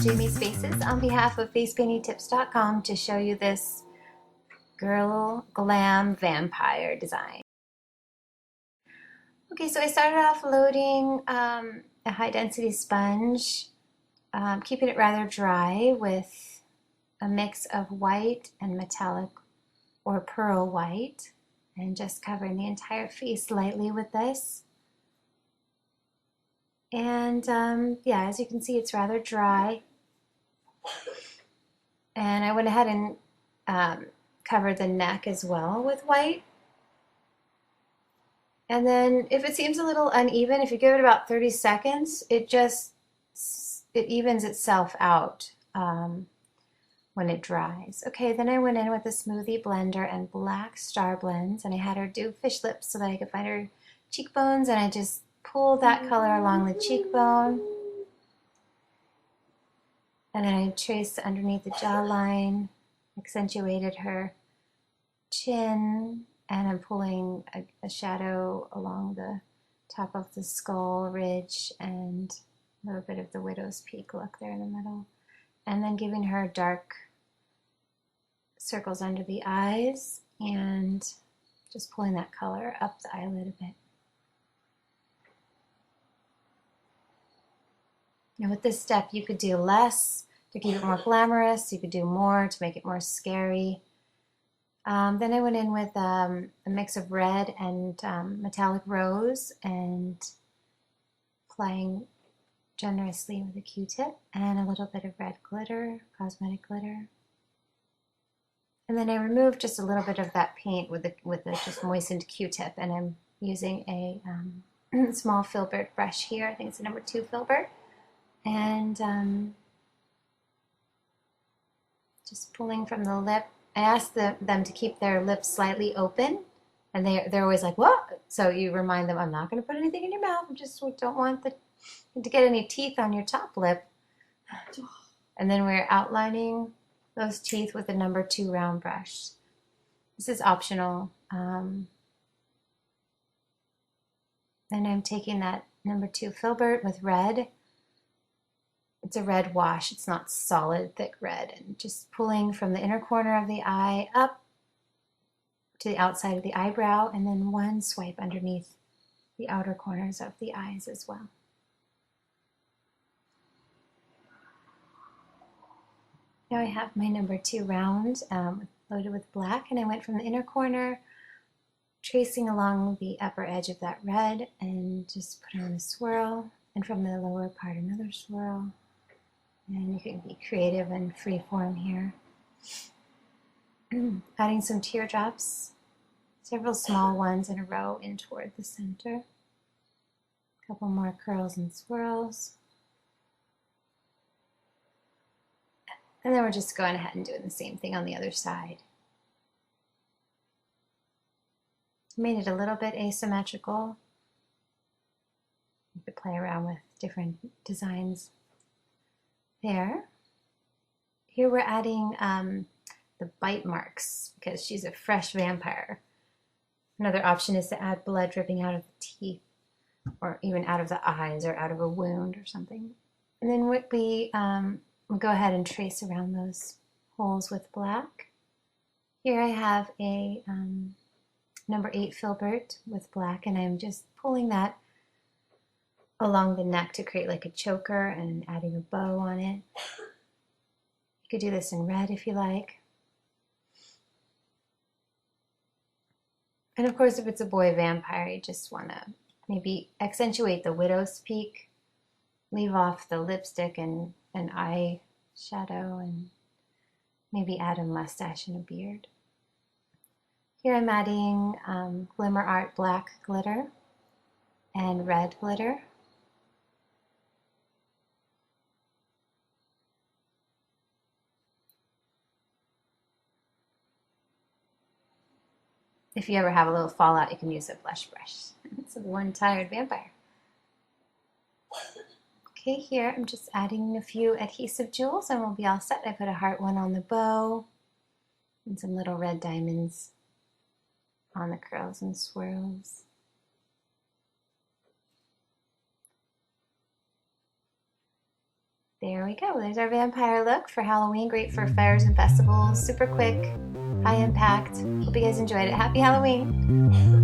Jamie's Faces on behalf of FacePaintingTips.com to show you this girl glam vampire design. Okay, so I started off loading a high density sponge, keeping it rather dry with a mix of white and metallic or pearl white, and just covering the entire face lightly with this. And yeah, as you can see, it's rather dry. And I went ahead and covered the neck as well with white. And then if it seems a little uneven, if you give it about 30 seconds, it evens itself out when it dries. Okay, then I went in with the Smoothie Blender and black StarBlends, and I had her do fish lips so that I could find her cheekbones, and I just pulled that color along the cheekbone. And then I traced underneath the jawline, accentuated her chin, and I'm pulling a shadow along the top of the skull ridge and a little bit of the widow's peak look there in the middle. And then giving her dark circles under the eyes and just pulling that color up the eyelid a bit. Now with this step, you could do less to keep it more glamorous. You could do more to make it more scary. Then I went in with a mix of red and metallic rose and applying generously with a Q-tip and a little bit of red glitter, cosmetic glitter. And then I removed just a little bit of that paint with a just moistened Q-tip, and I'm using a small Filbert brush here. I think it's a number 2 Filbert. And just pulling from the lip. I asked them to keep their lips slightly open, and they're always like, what? So you remind them, I'm not going to put anything in your mouth. I just don't want to get any teeth on your top lip. And then we're outlining those teeth with a number 2 round brush. This is optional. And I'm taking that number 2 Filbert with red. It's a red wash, it's not solid, thick red, and just pulling from the inner corner of the eye up to the outside of the eyebrow, and then one swipe underneath the outer corners of the eyes as well. Now I have my number 2 round loaded with black, and I went from the inner corner, tracing along the upper edge of that red, and just put on a swirl, and from the lower part another swirl. And you can be creative and free form here. Adding some teardrops, several small ones in a row in toward the center. A couple more curls and swirls. And then we're just going ahead and doing the same thing on the other side. Made it a little bit asymmetrical. You could play around with different designs there. Here we're adding the bite marks because she's a fresh vampire. Another option is to add blood dripping out of the teeth or even out of the eyes or out of a wound or something. And then we'll go ahead and trace around those holes with black. Here I have a number 8 Filbert with black, and I'm just pulling that along the neck to create like a choker and adding a bow on it. You could do this in red if you like. And of course, if it's a boy vampire, you just want to maybe accentuate the widow's peak, leave off the lipstick and an eye shadow, and maybe add a mustache and a beard. Here I'm adding Glimmer Art black glitter and red glitter. If you ever have a little fallout, you can use a blush brush. It's a one tired vampire. Okay, here I'm just adding a few adhesive jewels and we'll be all set. I put a heart one on the bow and some little red diamonds on the curls and swirls. There we go. There's our vampire look for Halloween. Great for fairs and festivals. Super quick, high impact. Hope you guys enjoyed it. Happy Halloween!